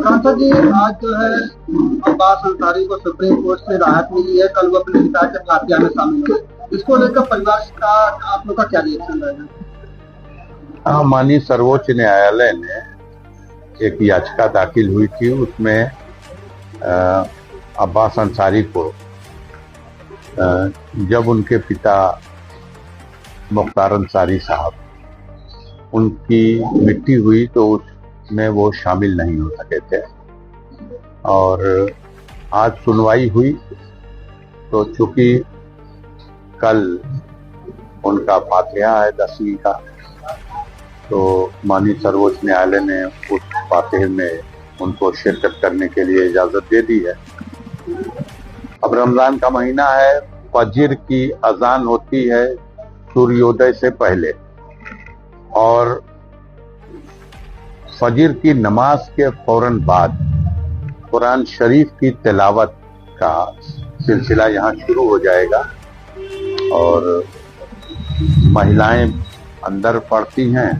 सांसद जी, आज जो है अब्बास अंसारी को सुप्रीम कोर्ट से राहत मिली है। कल वो अपने पिता के फातिया में शामिल हुए। इसको लेकर परिवार का आप लोग का क्या रिएक्शन रहेगा? हाँ, माननीय सर्वोच्च न्यायालय ने एक याचिका दाखिल हुई थी, उसमें अब्बास अंसारी को जब उनके पिता मुख्तार अंसारी साहब उनकी मृत्यु हुई तो उसमें वो शामिल नहीं हो सके थे, और आज सुनवाई हुई तो चूंकि कल उनका फातिहा है 10वीं का, तो माननीय सर्वोच्च न्यायालय ने उस फातिहे में उनको शिरकत करने के लिए इजाजत दे दी है। अब रमजान का महीना है, फजर की अजान होती है सूर्योदय से पहले, और फजर की नमाज के फौरन बाद कुरान शरीफ की तिलावत का सिलसिला यहाँ शुरू हो जाएगा, और महिलाएं अंदर पढ़ती हैं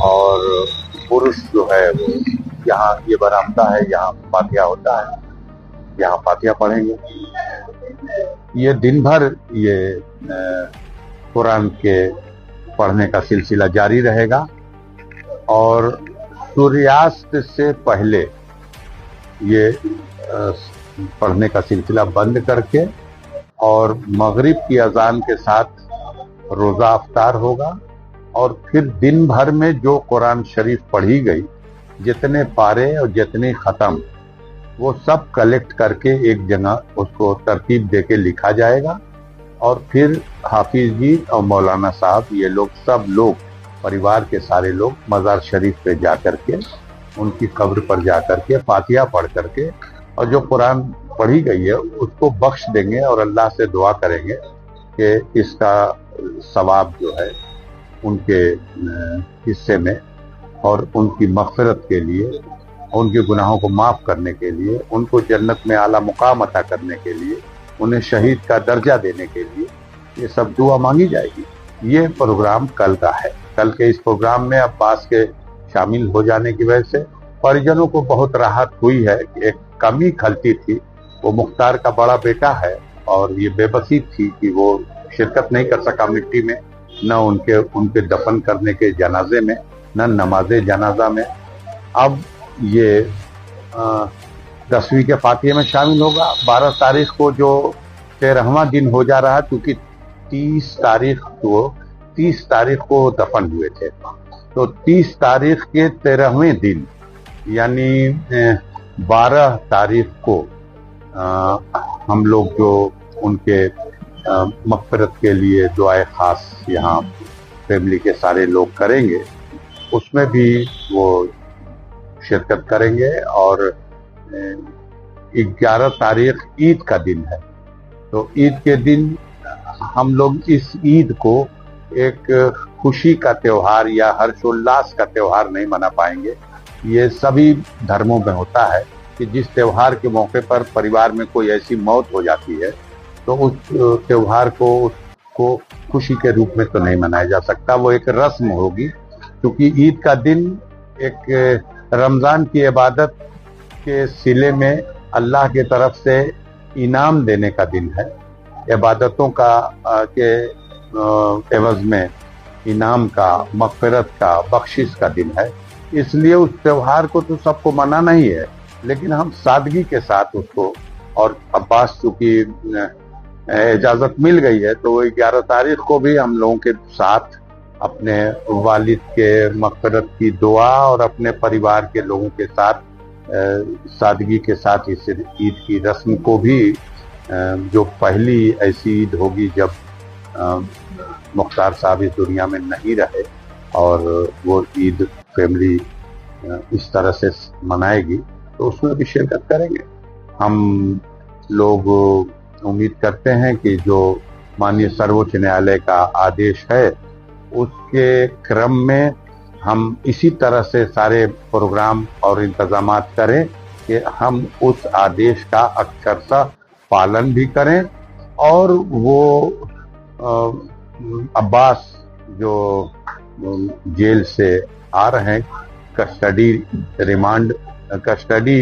और पुरुष जो है वो यहाँ, ये बरामदा है, यहाँ फातिहा होता है, यहाँ फातिहा पढ़ेंगे। ये दिन भर ये कुरान के पढ़ने का सिलसिला जारी रहेगा, और सूर्यास्त से पहले ये पढ़ने का सिलसिला बंद करके और मगरिब की अजान के साथ रोजा अफ्तार होगा, और फिर दिन भर में जो कुरान शरीफ पढ़ी गई, जितने पारे और जितने खत्म, वो सब कलेक्ट करके एक जगह उसको तरतीब देके लिखा जाएगा, और फिर हाफिज जी और मौलाना साहब, ये लोग सब लोग, परिवार के सारे लोग मज़ार शरीफ पे जा करके, उनकी कब्र पर जा करके फातिहा पढ़ करके, और जो कुरान पढ़ी गई है उसको बख्श देंगे, और अल्लाह से दुआ करेंगे कि इसका सवाब जो है उनके हिस्से में, और उनकी मग़फ़िरत के लिए, उनके गुनाहों को माफ़ करने के लिए, उनको जन्नत में आला मुकाम अता करने के लिए, उन्हें शहीद का दर्जा देने के लिए ये सब दुआ मांगी जाएगी। ये प्रोग्राम कल का है। कल के इस प्रोग्राम में अब्बास के शामिल हो जाने की वजह से परिजनों को बहुत राहत हुई है। एक कमी खलती थी, वो मुख्तार का बड़ा बेटा है, और ये बेबसी थी कि वो शिरकत नहीं कर सका मिट्टी में, न उनके दफन करने के जनाजे में, न नमाज जनाजा में। अब ये 10वीं के फातिहे में शामिल होगा। 12 तारीख को जो 13वां दिन हो जा रहा है, क्योंकि 30 तारीख को दफन हुए थे, तो 30 तारीख के 13वें दिन यानी 12 तारीख को हम लोग जो उनके मग़फ़िरत के लिए दुआए खास यहाँ फैमिली के सारे लोग करेंगे, उसमें भी वो शिरकत करेंगे। और 11 तारीख ईद का दिन है, तो ईद के दिन हम लोग इस ईद को एक खुशी का त्योहार या हर्षोल्लास का त्योहार नहीं मना पाएंगे। ये सभी धर्मों में होता है कि जिस त्योहार के मौके पर परिवार में कोई ऐसी मौत हो जाती है, तो उस त्योहार को खुशी के रूप में तो नहीं मनाया जा सकता, वो एक रस्म होगी। क्योंकि ईद का दिन एक रमज़ान की इबादत के सिले में अल्लाह की तरफ से इनाम देने का दिन है, इबादतों का के एवज में इनाम का, मग़फ़िरत का, बख्शिश का दिन है। इसलिए उस त्योहार को तो सबको मनाना ही है, लेकिन हम सादगी के साथ उसको, और अब्बास चूँकि इजाज़त मिल गई है, तो 11 तारीख को भी हम लोगों के साथ अपने वालिद के मग़फ़िरत की दुआ और अपने परिवार के लोगों के साथ सादगी के साथ इस ईद की रस्म को भी, जो पहली ऐसी ईद होगी जब मुख्तार साहब इस दुनिया में नहीं रहे, और वो ईद फैमिली इस तरह से मनाएगी, तो उसमें भी शिरकत करेंगे। हम लोग उम्मीद करते हैं कि जो माननीय सर्वोच्च न्यायालय का आदेश है, उसके क्रम में हम इसी तरह से सारे प्रोग्राम और इंतजामात करें कि हम उस आदेश का अक्षरशः पालन भी करें, और वो अब्बास जो जेल से आ रहे हैं, कस्टडी रिमांड कस्टडी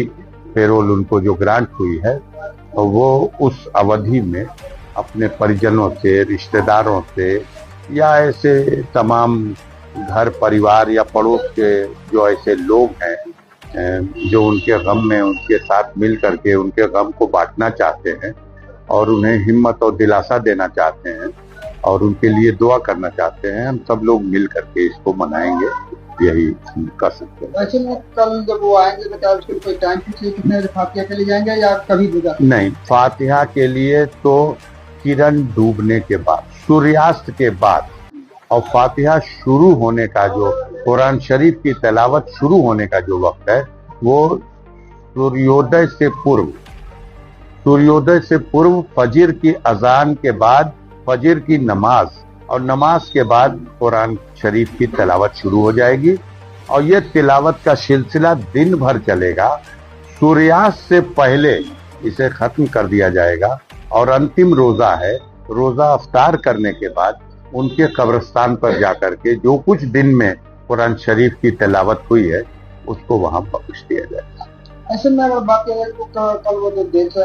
पेरोल उनको जो ग्रांट हुई है, तो वो उस अवधि में अपने परिजनों से, रिश्तेदारों से या ऐसे तमाम घर परिवार या पड़ोस के जो ऐसे लोग हैं जो उनके गम में उनके साथ मिल करके उनके गम को बांटना चाहते हैं और उन्हें हिम्मत और दिलासा देना चाहते हैं और उनके लिए दुआ करना चाहते हैं, हम सब लोग मिल करके इसको मनाएंगे, यही कर सकते हैं। ऐसे में कल जब वो आएंगे तो क्या उसके कोई टाइम फिक्स है कितने बजे फातिहा के लिए जाएंगे या कभी भी जा? नहीं, फातिहा के लिए तो किरण डूबने के बाद, सूर्यास्त के बाद, और फातिहा शुरू होने का जो कुरान शरीफ की तिलावत शुरू होने का जो वक्त है वो सूर्योदय से पूर्व फजर की अजान के बाद फजर की नमाज और नमाज के बाद कुरान शरीफ की तिलावत शुरू हो जाएगी और ये तिलावत का सिलसिला दिन भर चलेगा। सूर्यास्त से पहले इसे खत्म कर दिया जाएगा और अंतिम रोजा है, रोजा अफ्तार करने के बाद उनके कब्रिस्तान पर जाकर के जो कुछ दिन में कुरान शरीफ की तिलावत हुई है उसको वहां बख्श दिया जाएगा। ऐसे में अगर बात करें तो कल वो जो देश है